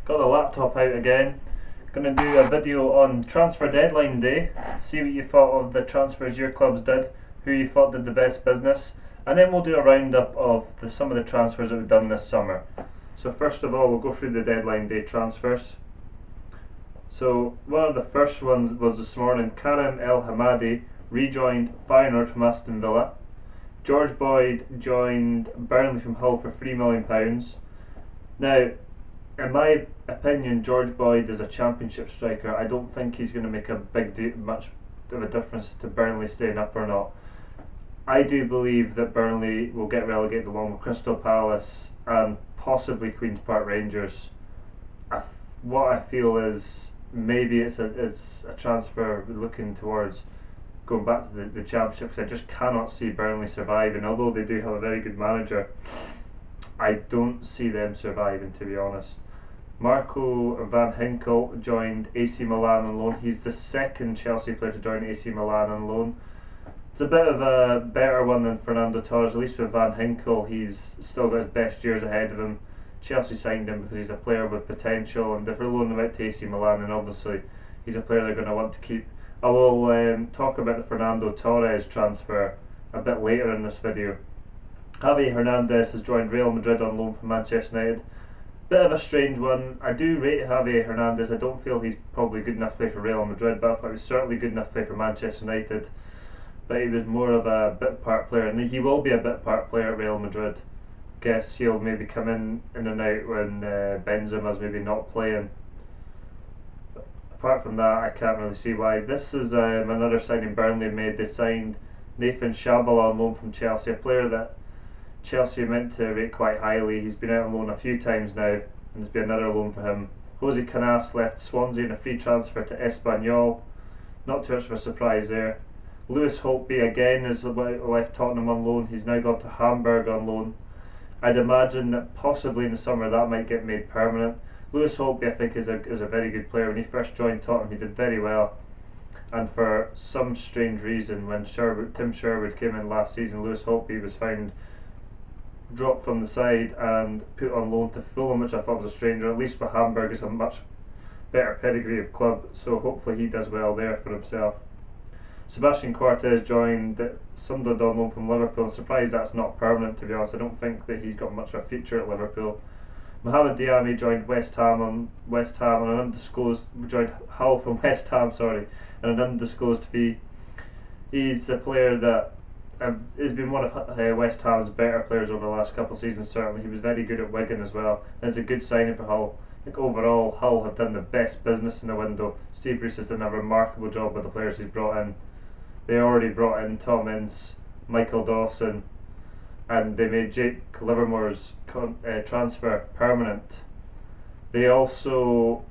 Got the laptop out again. Going to do a video on transfer deadline day. See what you thought of the transfers your clubs did, who you thought did the best business, and then we'll do a roundup of some of the transfers that we've done this summer. So first of all, we'll go through the deadline day transfers. So one of the first ones was this morning. Karim El Hamadi rejoined Feyenoord from Aston Villa. George Boyd joined Burnley from Hull for £3 million. Now, in my opinion, George Boyd is a championship striker. I don't think he's going to make much of a difference to Burnley staying up or not. I do believe that Burnley will get relegated along with Crystal Palace and possibly Queen's Park Rangers. What I feel is maybe it's a transfer looking towards going back to the championship, because I just cannot see Burnley surviving. Although they do have a very good manager, I don't see them surviving, to be honest. Marco van Ginkel joined AC Milan on loan. He's the second Chelsea player to join AC Milan on loan. It's a bit of a better one than Fernando Torres. At least with Van Ginkel, he's still got his best years ahead of him. Chelsea signed him because he's a player with potential, and if they're loaning him out to AC Milan, then obviously he's a player they're going to want to keep. I will talk about the Fernando Torres transfer a bit later in this video. Javi Hernandez has joined Real Madrid on loan from Manchester United. Bit of a strange one. I do rate Javi Hernandez. I don't feel he's probably good enough to play for Real Madrid, but I thought he was certainly good enough to play for Manchester United. But he was more of a bit part player, and he will be a bit part player at Real Madrid. Guess he'll maybe come in and out when Benzema's maybe not playing. But apart from that, I can't really see why. This is another signing Burnley made. They signed Nathan Shabala on loan from Chelsea, a player that Chelsea are meant to rate quite highly. He's been out on loan a few times now, and there's been another loan for him. Jose Canas left Swansea in a free transfer to Espanyol. Not too much of a surprise there. Lewis Holtby again has left Tottenham on loan. He's now gone to Hamburg on loan. I'd imagine that possibly in the summer that might get made permanent. Lewis Holtby, I think, is a very good player. When he first joined Tottenham, he did very well. And for some strange reason, when Tim Sherwood came in last season, Lewis Holtby was found dropped from the side and put on loan to Fulham, which I thought was a stranger. At least with Hamburg, is a much better pedigree of club, so hopefully he does well there for himself. Sebastian Cortez joined Sunderland on loan from Liverpool. I'm surprised that's not permanent, to be honest. I don't think that he's got much of a future at Liverpool. Mohamed Diame joined West Ham on an undisclosed joined Hull from West Ham, on an undisclosed fee. He's a player that has been one of West Ham's better players over the last couple of seasons. Certainly, he was very good at Wigan as well, and it's a good signing for Hull. I think overall Hull have done the best business in the window. Steve Bruce has done a remarkable job with the players he's brought in. They already brought in Tom Ince, Michael Dawson, and they made Jake Livermore's transfer permanent. They also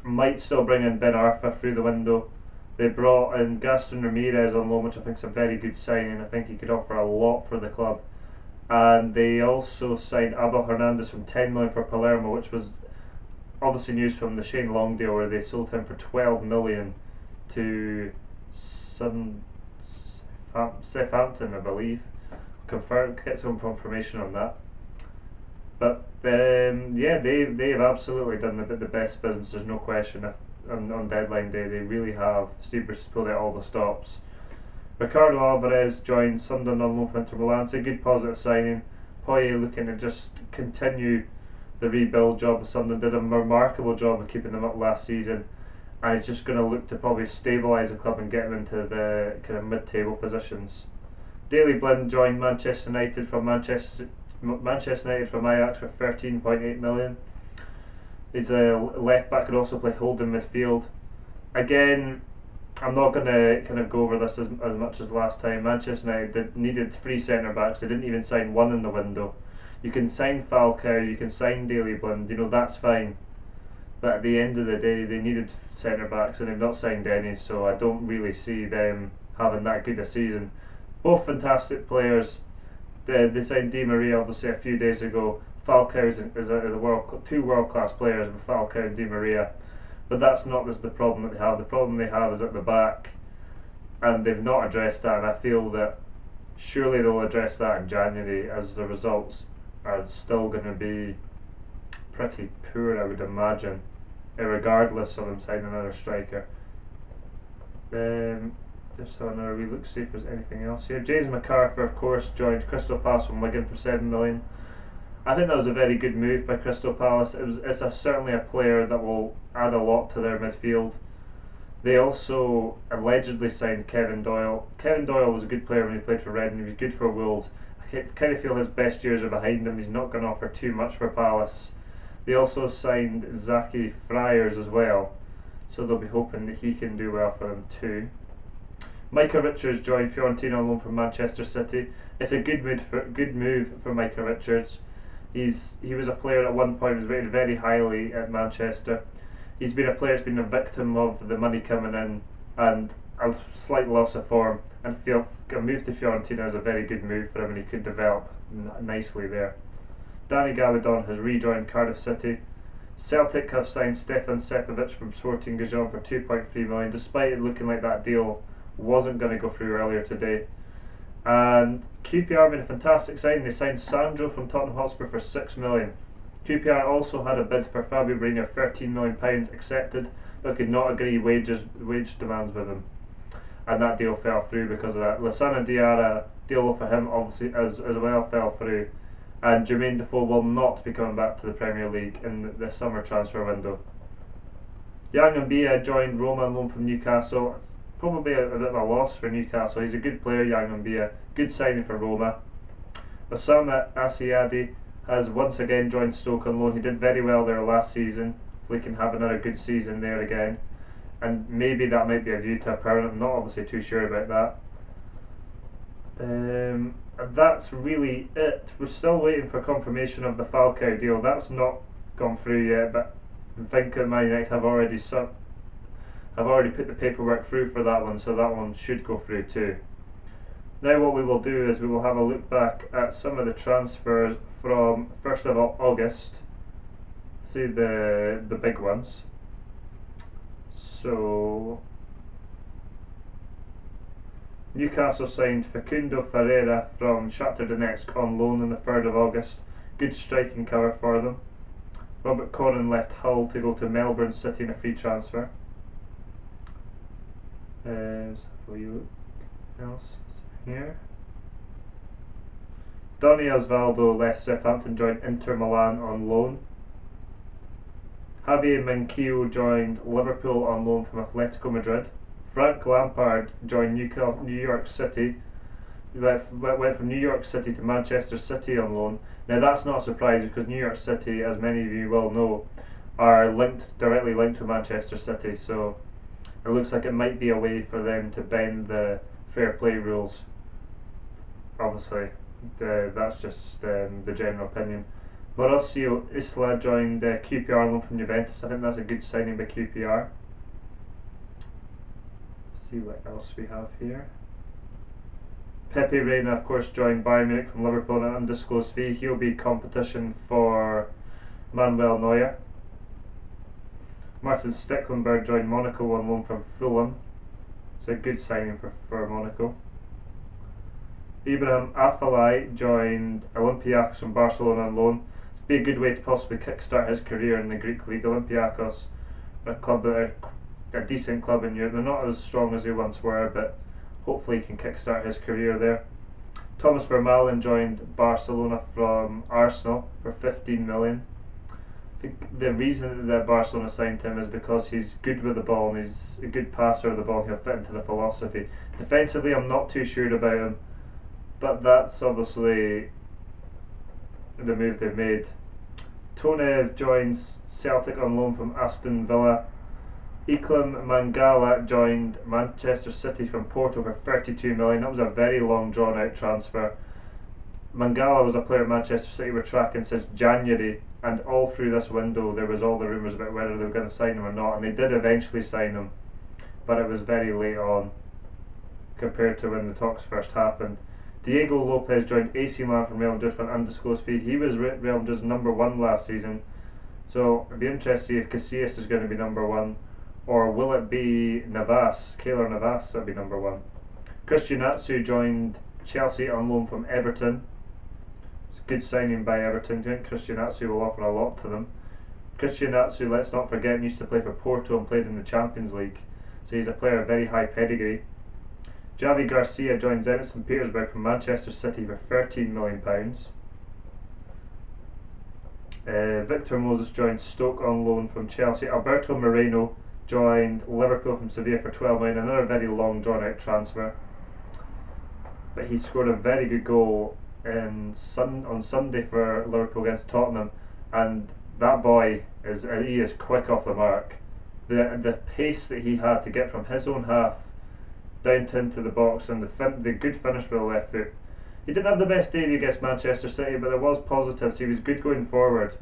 might still bring in Ben Arfa through the window. They brought in Gaston Ramirez on loan, which I think is a very good signing. I think he could offer a lot for the club. And they also signed Abel Hernandez from $10 million for Palermo, which was obviously news from the Shane Long deal, where they sold him for $12 million to Southampton, I believe. Get some confirmation on that. But yeah, they've absolutely done the best business. There's no question. On deadline day, they really have. Steve Bruce pulled out all the stops. Ricardo Alvarez joined Sunderland on loan from Inter Milan. It's a good positive signing. Poye looking to just continue the rebuild job of Sunderland. Did a remarkable job of keeping them up last season, and he's just going to look to probably stabilise the club and get them into the kind of mid-table positions. Daley Blind joined Manchester United from Ajax for $13.8 million. He's a left back, could also play holding midfield. Again, I'm not going to kind of go over this as much as last time. Manchester United needed 3 centre backs. They didn't even sign one in the window. You can sign Falcao, you can sign Daley Blind, that's fine. But at the end of the day, they needed centre backs, and they've not signed any, so I don't really see them having that good a season. Both fantastic players. They signed Di Maria obviously a few days ago. Falcao is two world-class players with Falcao and Di Maria, but that's not the problem that they have. The problem they have is at the back, and they've not addressed that, and I feel that surely they'll address that in January, as the results are still going to be pretty poor, I would imagine, regardless of him signing another striker. Just have another wee look, see if there's anything else here. James McArthur, of course, joined Crystal Palace from Wigan for 7 million. I think that was a very good move by Crystal Palace. It's certainly a player that will add a lot to their midfield. They also allegedly signed Kevin Doyle. Kevin Doyle was a good player when he played for Reading. He was good for Wolves. I kind of feel his best years are behind him. He's not going to offer too much for Palace. They also signed Zaki Friars as well, so they'll be hoping that he can do well for them too. Micah Richards joined Fiorentina on loan from Manchester City. It's a good move for Micah Richards. He was a player at one point who was rated very highly at Manchester. He's been a player that's been a victim of the money coming in and a slight loss of form, and a move to Fiorentina is a very good move for him, and he could develop nicely there. Danny Gavidon has rejoined Cardiff City. Celtic have signed Stefan Sepovic from Sporting Gijón for 2.3 million, despite it looking like that deal wasn't going to go through earlier today. And QPR made a fantastic signing. They signed Sandro from Tottenham Hotspur for 6 million. QPR also had a bid for Fabio Borini of £13 million accepted, but could not agree wage demands with him, and that deal fell through because of that. Lassana Diarra deal for him obviously as well fell through, and Jermaine Defoe will not be coming back to the Premier League in the summer transfer window. Yang Mbia joined Roma on loan from Newcastle. Probably a bit of a loss for Newcastle. He's a good player, Yang Mbia. Good signing for Roma. Osama Asiadi has once again joined Stoke on loan. He did very well there last season. Hopefully he can have another good season there again, and maybe that might be a view to a permanent. I'm not obviously too sure about that. That's really it. We're still waiting for confirmation of the Falcao deal. That's not gone through yet, but I think Man United have already put the paperwork through for that one, so that one should go through too. Now what we will do is we will have a look back at some of the transfers from 1st of August. See the big ones. So Newcastle signed Facundo Ferreira from Shakhtar Donetsk on loan on the 3rd of August. Good striking cover for them. Robert Corrin left Hull to go to Melbourne City in a free transfer. For you else here. Donny Osvaldo left Southampton, joined Inter Milan on loan. Javier Manquillo joined Liverpool on loan from Atletico Madrid. Frank Lampard joined New York City. Went from New York City to Manchester City on loan. Now that's not a surprise because New York City, as many of you will know, are directly linked to Manchester City, so it looks like it might be a way for them to bend the fair play rules. Obviously, that's just the general opinion. Mauricio Isla joined QPR loan from Juventus. I think that's a good signing by QPR. Let's see what else we have here. Pepe Reina, of course, joined Bayern Munich from Liverpool on an undisclosed fee. He'll be competition for Manuel Neuer. Martin Stecklenburg joined Monaco on loan from Fulham. It's a good signing for Monaco. Ibrahim Afellay joined Olympiacos from Barcelona on loan. It'd be a good way to possibly kickstart his career in the Greek league. Olympiacos are a club that are a decent club in Europe. They're not as strong as they once were, but hopefully he can kickstart his career there. Thomas Vermaelen joined Barcelona from Arsenal for 15 million. I think the reason that Barcelona signed him is because he's good with the ball and he's a good passer of the ball. He'll fit into the philosophy. Defensively, I'm not too sure about him, but that's obviously the move they've made. Tonev joins Celtic on loan from Aston Villa. Iklim Mangala joined Manchester City from Porto for 32 million. That was a very long drawn out transfer. Mangala was a player at Manchester City were tracking since January, and all through this window there was all the rumours about whether they were going to sign him or not, and they did eventually sign him, but it was very late on compared to when the talks first happened. Diego Lopez joined AC Milan from Real Madrid for an undisclosed fee. He was Real Madrid's #1 last season, so it'd be interesting to see if Casillas is going to be #1, or will it be Navas, Keylor Navas that'll be #1. Christian Atsu joined Chelsea on loan from Everton. It's a good signing by Everton. I think Christian Atsu will offer a lot to them. Christian Atsu, let's not forget, used to play for Porto and played in the Champions League, so he's a player of very high pedigree. Javi Garcia joined Zenit St Petersburg from Manchester City for £13 million. Victor Moses joined Stoke on loan from Chelsea. Alberto Moreno joined Liverpool from Sevilla for £12 million, another very long drawn out transfer. But he scored a very good goal on Sunday for Liverpool against Tottenham, and that boy is quick off the mark. The pace that he had to get from his own half down into the box, and the good finish with the left foot. He didn't have the best debut against Manchester City, but there was positives. He was good going forward,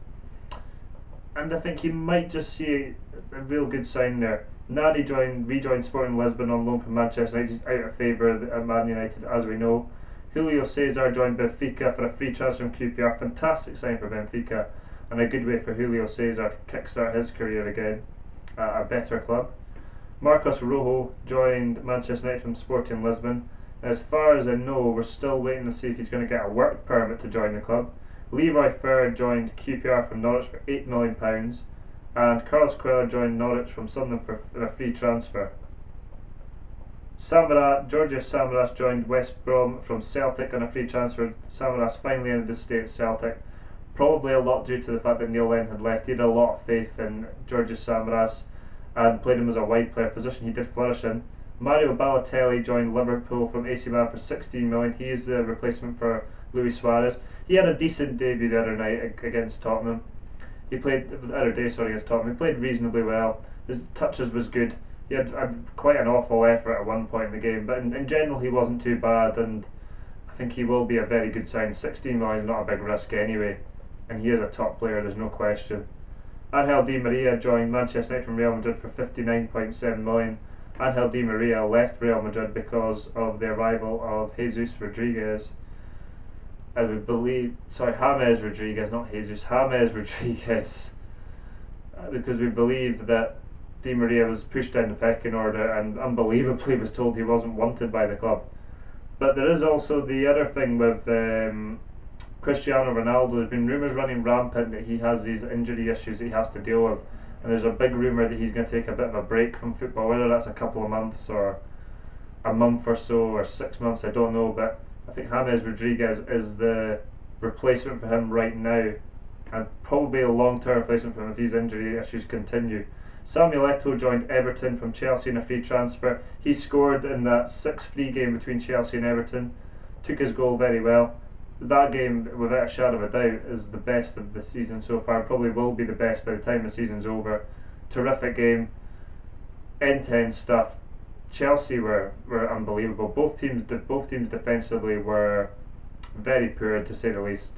and I think he might just see a real good sign there. Nani rejoined Sporting Lisbon on loan from Manchester United. He's out of favour at Man United, as we know. Julio Cesar joined Benfica for a free transfer from QPR. Fantastic sign for Benfica, and a good way for Julio Cesar to kickstart his career again at a better club. Marcos Rojo joined Manchester United from Sporting Lisbon. Now, as far as I know, we're still waiting to see if he's going to get a work permit to join the club. Leroy Fer joined QPR from Norwich for £8 million, and Carlos Cuellar joined Norwich from Sunderland for a free transfer. Georgios Samaras joined West Brom from Celtic on a free transfer. Samaras finally ended his stay at Celtic, probably a lot due to the fact that Neil Lennon had left. He had a lot of faith in Georgios Samaras and played him as a wide player, position he did flourish in. Mario Balotelli joined Liverpool from AC Milan for £16 million. He is the replacement for Luis Suarez. He had a decent debut the other night against Tottenham. He played against Tottenham. He played reasonably well. His touches was good. He had quite an awful effort at one point in the game, but in general he wasn't too bad, and I think he will be a very good sign. 16 million is not a big risk anyway, and he is a top player, there's no question. Angel Di Maria joined Manchester United from Real Madrid for £59.7 million. Angel Di Maria left Real Madrid because of the arrival of Jesus Rodriguez. James Rodriguez, not Jesus, James Rodriguez, because we believe that Di Maria was pushed down the pecking order and unbelievably was told he wasn't wanted by the club. But there is also the other thing with Cristiano Ronaldo. There's been rumours running rampant that he has these injury issues that he has to deal with, and there's a big rumour that he's going to take a bit of a break from football, whether that's a couple of months or a month or so or 6 months, I don't know, but I think James Rodriguez is the replacement for him right now, and probably a long-term replacement for him if these injury issues continue. Samuel Eto'o joined Everton from Chelsea in a free transfer. He scored in that 6-3 game between Chelsea and Everton, took his goal very well. That game, without a shadow of a doubt, is the best of the season so far. Probably will be the best by the time the season's over. Terrific game, end-to-end stuff. Chelsea were unbelievable. Both teams defensively were very poor, to say the least.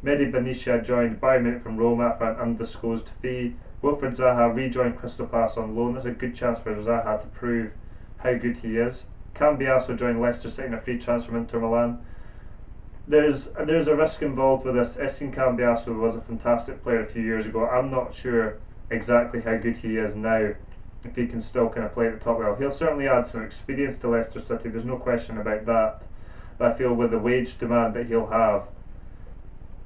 Mehdi Benisha joined Bayern Munich from Roma for an undisclosed fee. Wilfried Zaha rejoined Crystal Palace on loan. That's a good chance for Zaha to prove how good he is. Cambiasso joined Leicester City in a free transfer from Inter Milan. There's a risk involved with this. Edson Cambiasso was a fantastic player a few years ago. I'm not sure exactly how good he is now, if he can still kind of play at the top level. He'll certainly add some experience to Leicester City, there's no question about that. But I feel with the wage demand that he'll have,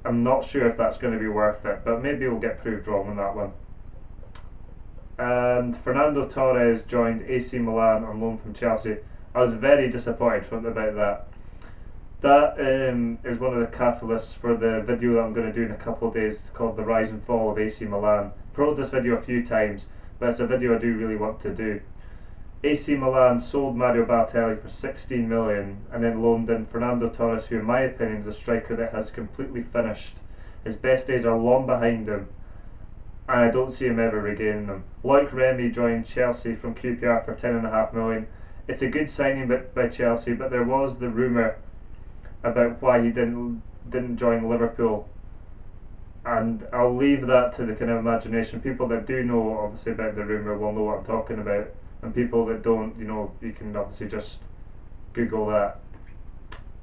I'm not sure if that's going to be worth it, but maybe we'll get proved wrong on that one. And Fernando Torres joined AC Milan on loan from Chelsea. I was very disappointed about that. That is one of the catalysts for the video that I'm going to do in a couple of days called The Rise and Fall of AC Milan. I've promoted this video a few times, but it's a video I do really want to do. AC Milan sold Mario Balotelli for 16 million and then loaned in Fernando Torres, who in my opinion is a striker that has completely finished. His best days are long behind him, and I don't see him ever regaining them. Loic Remy joined Chelsea from QPR for 10.5 million. It's a good signing by Chelsea, but there was the rumour about why he didn't join Liverpool, and I'll leave that to the kind of imagination. People that do know obviously about the rumour will know what I'm talking about, and people that don't, you can obviously just Google that.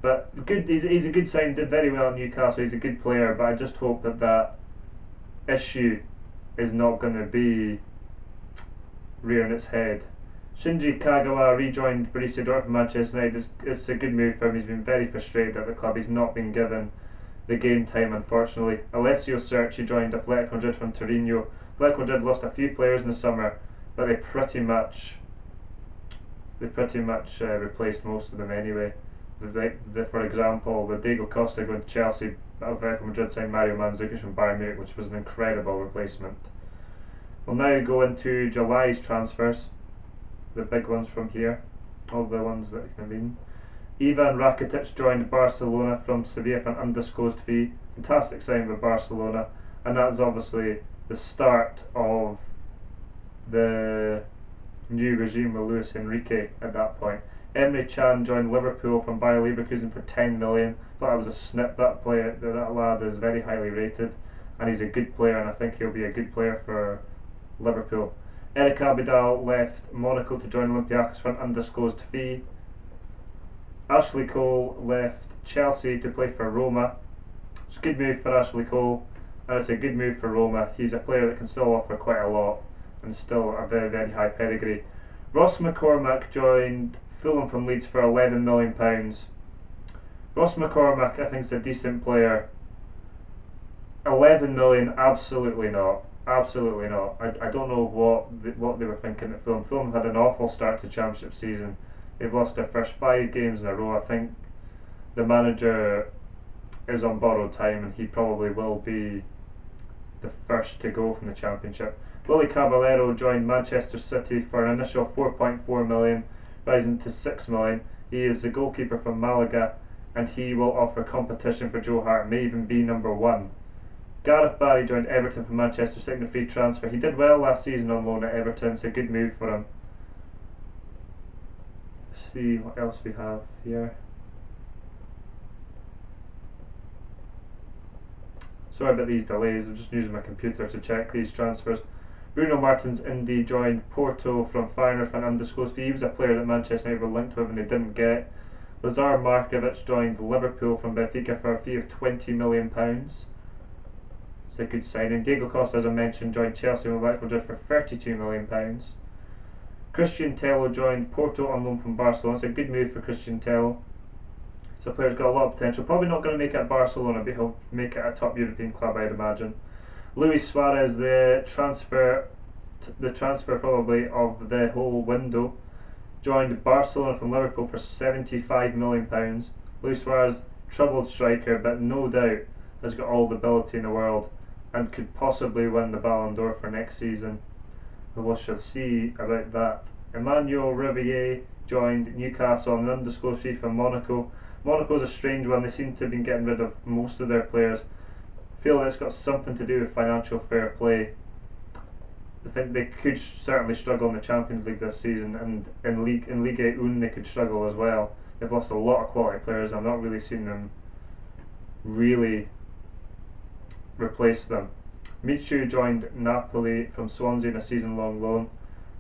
But good, he's a good sign, did very well in Newcastle, he's a good player, but I just hope that issue is not going to be rearing its head. Shinji Kagawa rejoined Borussia Dortmund Manchester United. It's a good move for him. He's been very frustrated at the club. He's not been given the game time, unfortunately. Alessio Cerci joined Atletico Madrid from Torino Athletic Madrid lost a few players in the summer, but they pretty much replaced most of them anyway. For example, with Diego Costa going to Chelsea, Atletico Madrid signed Mario Mandzukic from Bayern Munich, which was an incredible replacement. We'll now go into July's transfers, the big ones from here, all the ones that have been. Ivan Rakitic joined Barcelona from Sevilla for an undisclosed fee. Fantastic signing for Barcelona, and that is obviously the start of the new regime with Luis Enrique at that point. Emre Can joined Liverpool from Bayer Leverkusen for 10 million. Thought that was a snip. That lad is very highly rated, and he's a good player, and I think he'll be a good player for Liverpool. Eric Abidal left Monaco to join Olympiacos for an undisclosed fee. Ashley Cole left Chelsea to play for Roma. It's a good move for Ashley Cole, and it's a good move for Roma. He's a player that can still offer quite a lot, and still a very, very high pedigree. Ross McCormack joined Fulham from Leeds for £11 million. Ross McCormack, I think, is a decent player. 11 million, absolutely not. Absolutely not. I don't know what they were thinking at Fulham. Fulham had an awful start to Championship season. They've lost their first 5 games in a row. I think the manager is on borrowed time, and he probably will be the first to go from the Championship. Willy Caballero joined Manchester City for an initial 4.4 million, rising to 6 million. He is the goalkeeper from Malaga, and he will offer competition for Joe Hart, may even be number 1. Gareth Barry joined Everton from Manchester City in a free transfer. He did well last season on loan at Everton. It's a good move for him. Let's see what else we have here. Sorry about these delays, I'm just using my computer to check these transfers. Bruno Martins Indy joined Porto from Feyenoord for an undisclosed fee. He was a player that Manchester United were linked with and they didn't get. Lazar Markovic joined Liverpool from Benfica for a fee of £20 million. It's a good signing. Diego Costa, as I mentioned, joined Chelsea and Atletico Madrid for £32 million. Christian Tello joined Porto on loan from Barcelona. It's a good move for Christian Tello. So the player's got a lot of potential. Probably not going to make it at Barcelona, but he'll make it at a top European club, I'd imagine. Luis Suarez, the transfer probably of the whole window, joined Barcelona from Liverpool for £75 million. Luis Suarez, troubled striker, but no doubt has got all the ability in the world and could possibly win the Ballon d'Or for next season. We shall see about that. Emmanuel Riviere joined Newcastle on an undisclosed fee from Monaco. Monaco's a strange one. They seem to have been getting rid of most of their players. I feel that it's got something to do with financial fair play. I think they could certainly struggle in the Champions League this season, and in Ligue 1 they could struggle as well. They've lost a lot of quality players. I'm not really seeing them really replace them. Michu joined Napoli from Swansea in a season-long loan.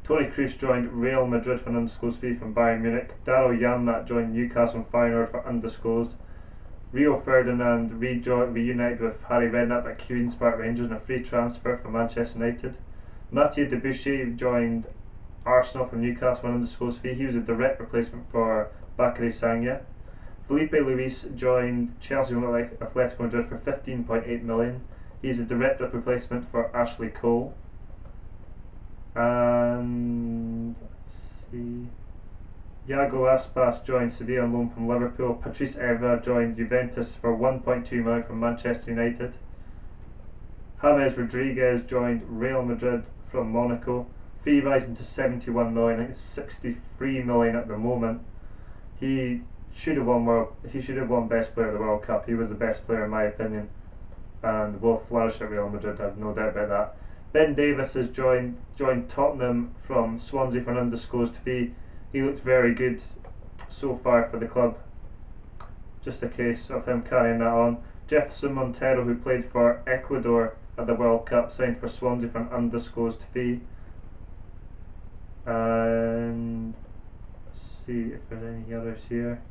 Toni Kroos joined Real Madrid for an undisclosed fee from Bayern Munich. Daryl Janmaat joined Newcastle and Feyenoord for undisclosed. Rio Ferdinand reunited with Harry Redknapp at Queen's Park Rangers in a free transfer from Manchester United. Mathieu Debuchy joined Arsenal from Newcastle for an undisclosed fee. He was a direct replacement for Bakary Sagna. Felipe Luis joined Chelsea and Atletico Madrid for £15.8 million. He's a direct replacement for Ashley Cole. And let's see, Iago Aspas joined Sevilla on loan from Liverpool. Patrice Evra joined Juventus for £1.2 million from Manchester United. James Rodriguez joined Real Madrid from Monaco. Fee rising to £71 million. I think it's £63 million at the moment. He should have won Best Player of the World Cup. He was the best player in my opinion, and will flourish at Real Madrid. I have no doubt about that. Ben Davies has joined Tottenham from Swansea for an undisclosed fee. He looks very good so far for the club. Just a case of him carrying that on. Jefferson Montero, who played for Ecuador at the World Cup, signed for Swansea for an undisclosed fee. And let's see if there's any others here.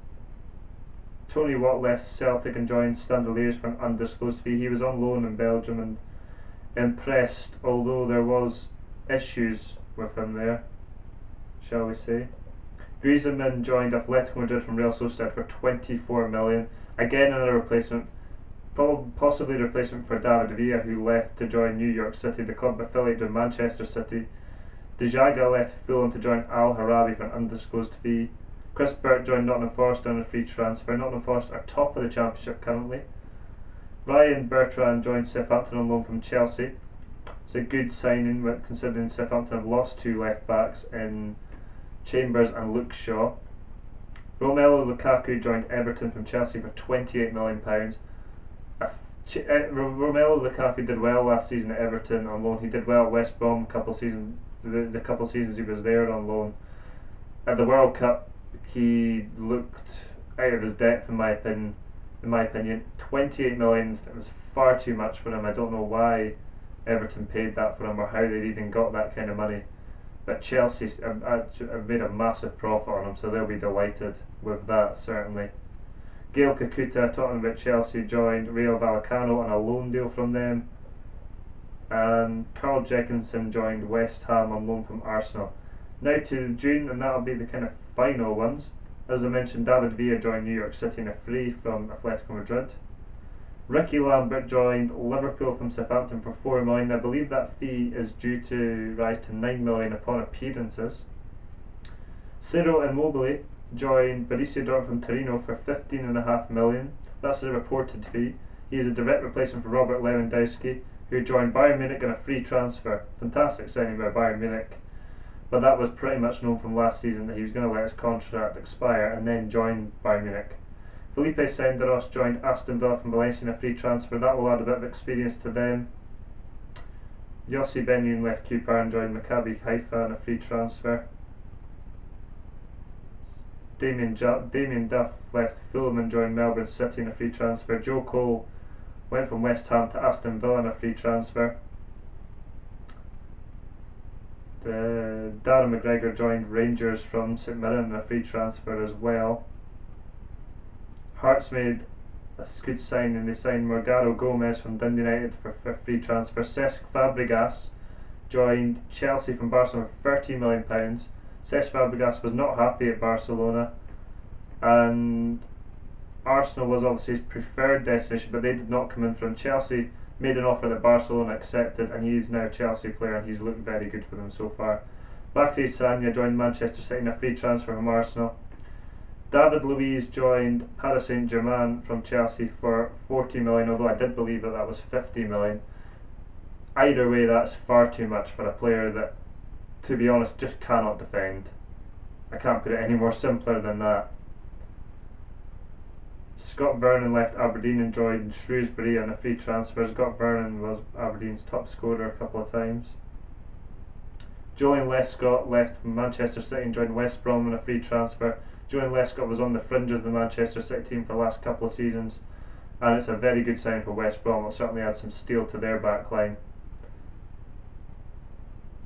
Tony Watt left Celtic and joined Standard for an undisclosed fee. He was on loan in Belgium and impressed, although there was issues with him there, shall we say. Griezmann joined Atletico Madrid from Real Sociedad for £24 million. Again another replacement. possibly a replacement for David Villa, who left to join New York City, the club affiliated with Manchester City. Dijaga left Fulham to join Al Harabi for an undisclosed fee. Chris Burt joined Nottingham Forest on a free transfer. Nottingham Forest are top of the Championship currently. Ryan Bertrand joined Southampton on loan from Chelsea. It's a good signing considering Southampton have lost two left backs in Chambers and Luke Shaw. Romelu Lukaku joined Everton from Chelsea for £28 million. Romelu Lukaku did well last season at Everton on loan. He did well at West Brom the couple seasons he was there on loan. At the World Cup, he looked out of his depth in my opinion. 28 million, it was far too much for him. I don't know why Everton paid that for him or how they even got that kind of money. But Chelsea have made a massive profit on him, so they'll be delighted with that, certainly. Gael Kakuta, talking about Chelsea, joined Rayo Vallecano on a loan deal from them. And Carl Jenkinson joined West Ham on loan from Arsenal. Now to June, and that'll be the kind of final ones. As I mentioned, David Villa joined New York City in a free from Atletico Madrid. Ricky Lambert joined Liverpool from Southampton for £4 million. I believe that fee is due to rise to £9 million upon appearances. Ciro Immobile joined Borussia Dortmund from Torino for £15.5 million. That's a reported fee. He is a direct replacement for Robert Lewandowski, who joined Bayern Munich in a free transfer. Fantastic signing by Bayern Munich. But that was pretty much known from last season that he was going to let his contract expire and then join Bayern Munich. Felipe Senderos joined Aston Villa from Valencia in a free transfer. That will add a bit of experience to them. Yossi Benyun left Cupar and joined Maccabi Haifa in a free transfer. Damien Duff left Fulham and joined Melbourne City in a free transfer. Joe Cole went from West Ham to Aston Villa in a free transfer. Darren McGregor joined Rangers from St Mirren in a free transfer as well. Hearts made a good signing. They signed Morgado Gomez from Dundee United for a free transfer. Cesc Fabregas joined Chelsea from Barcelona for £30 million. Cesc Fabregas was not happy at Barcelona, and Arsenal was obviously his preferred destination, but they did not come in from Chelsea. Made an offer that Barcelona accepted, and he's now a Chelsea player, and he's looked very good for them so far. Bakary Sagna joined Manchester City in a free transfer from Arsenal. David Luiz joined Paris Saint-Germain from Chelsea for £40 million, although I did believe that was £50 million. Either way, that's far too much for a player that, to be honest, just cannot defend. I can't put it any more simpler than that. Scott Vernon left Aberdeen and joined Shrewsbury on a free transfer. Scott Vernon was Aberdeen's top scorer a couple of times. Julian Lescott left Manchester City and joined West Brom on a free transfer. Julian Lescott was on the fringes of the Manchester City team for the last couple of seasons, and it's a very good sign for West Brom. It'll certainly add some steel to their back line.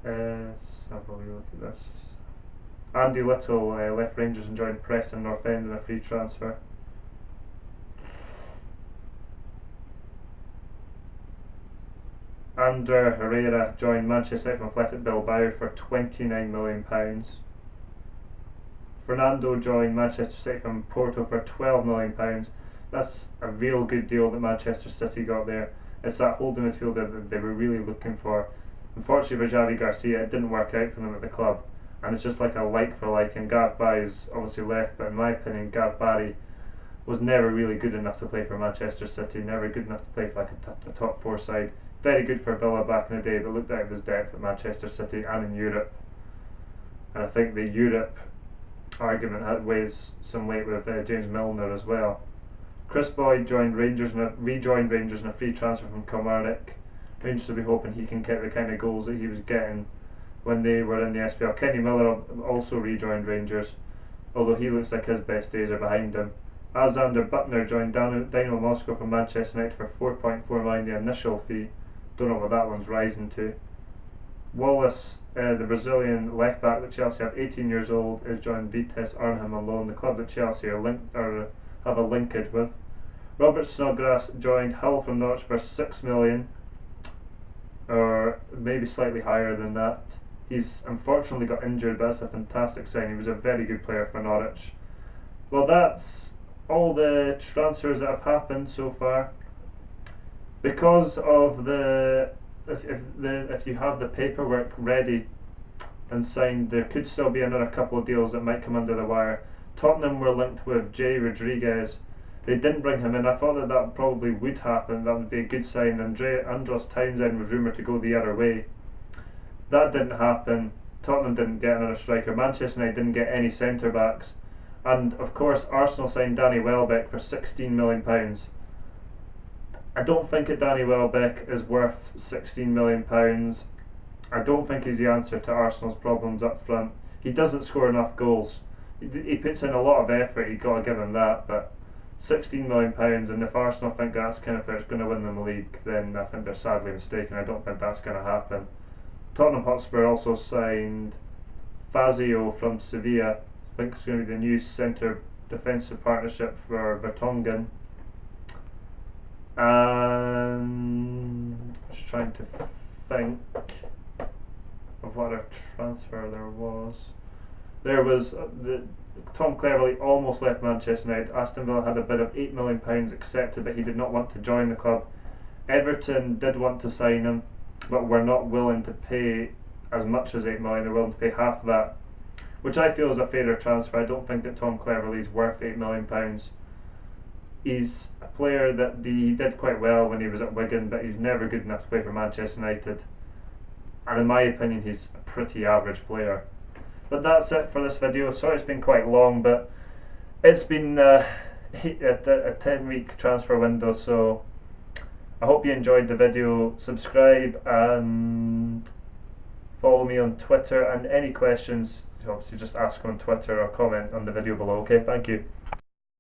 Let's have a look at this. Andy Little left Rangers and joined Preston North End in a free transfer. Ander Herrera joined Manchester City from Athletic Bilbao for £29 million. Fernando joined Manchester City from Porto for £12 million. That's a real good deal that Manchester City got there. It's that holding midfielder that they were really looking for. Unfortunately for Javi Garcia, it didn't work out for them at the club, and it's just like a like for like. And Gareth Barry's obviously left, but in my opinion, Gareth Barry was never really good enough to play for Manchester City, never good enough to play for like a top four side. Very good for Villa back in the day, but looked out of his depth at Manchester City and in Europe. And I think the Europe argument weighs some weight with James Milner as well. Chris Boyd rejoined Rangers in a free transfer from Kilmarnock. Rangers will be hoping he can get the kind of goals that he was getting when they were in the SPL. Kenny Miller also rejoined Rangers, although he looks like his best days are behind him. Alexander Butner joined Dynamo Moscow from Manchester United for £4.4 million, the initial fee. Don't know what that one's rising to. Wallace, the Brazilian left back that Chelsea have, 18 years old, is joined Vitesse Arnhem on loan, the club that Chelsea have a linkage with. Robert Snodgrass joined Hull from Norwich for £6 million, or maybe slightly higher than that. He's unfortunately got injured, but that's a fantastic sign. He was a very good player for Norwich. Well, that's all the transfers that have happened so far. because of the if you have the paperwork ready and signed, there could still be another couple of deals that might come under the wire. Tottenham were linked with Jay Rodriguez. They didn't bring him in. I thought that that probably would happen. That would be a good sign. Andros Townsend was rumoured to go the other way. That didn't happen. Tottenham didn't get another striker. Manchester United didn't get any centre backs. And of course, Arsenal signed Danny Welbeck for £16 million. I don't think that Danny Welbeck is worth £16 million. I don't think he's the answer to Arsenal's problems up front. He doesn't score enough goals. He puts in a lot of effort, you've got to give him that, but £16 million, and if Arsenal think that's kind of where it's going to win them the league, then I think they're sadly mistaken. I don't think that's going to happen. Tottenham Hotspur also signed Fazio from Sevilla. I think it's going to be the new centre defensive partnership for Vertonghen. And I was trying to think of what a transfer there was. There was Tom Cleverley almost left Manchester United. Aston Villa had a bid of £8 million accepted, but he did not want to join the club. Everton did want to sign him, but were not willing to pay as much as £8 million. They're willing to pay half that, which I feel is a fairer transfer. I don't think that Tom Cleverley is worth £8 million. He's a player that he did quite well when he was at Wigan, but he's never good enough to play for Manchester United. And in my opinion, he's a pretty average player. But that's it for this video. Sorry it's been quite long, but it's been a 10-week transfer window, so I hope you enjoyed the video. Subscribe and follow me on Twitter, and any questions, obviously just ask on Twitter or comment on the video below. Okay, thank you.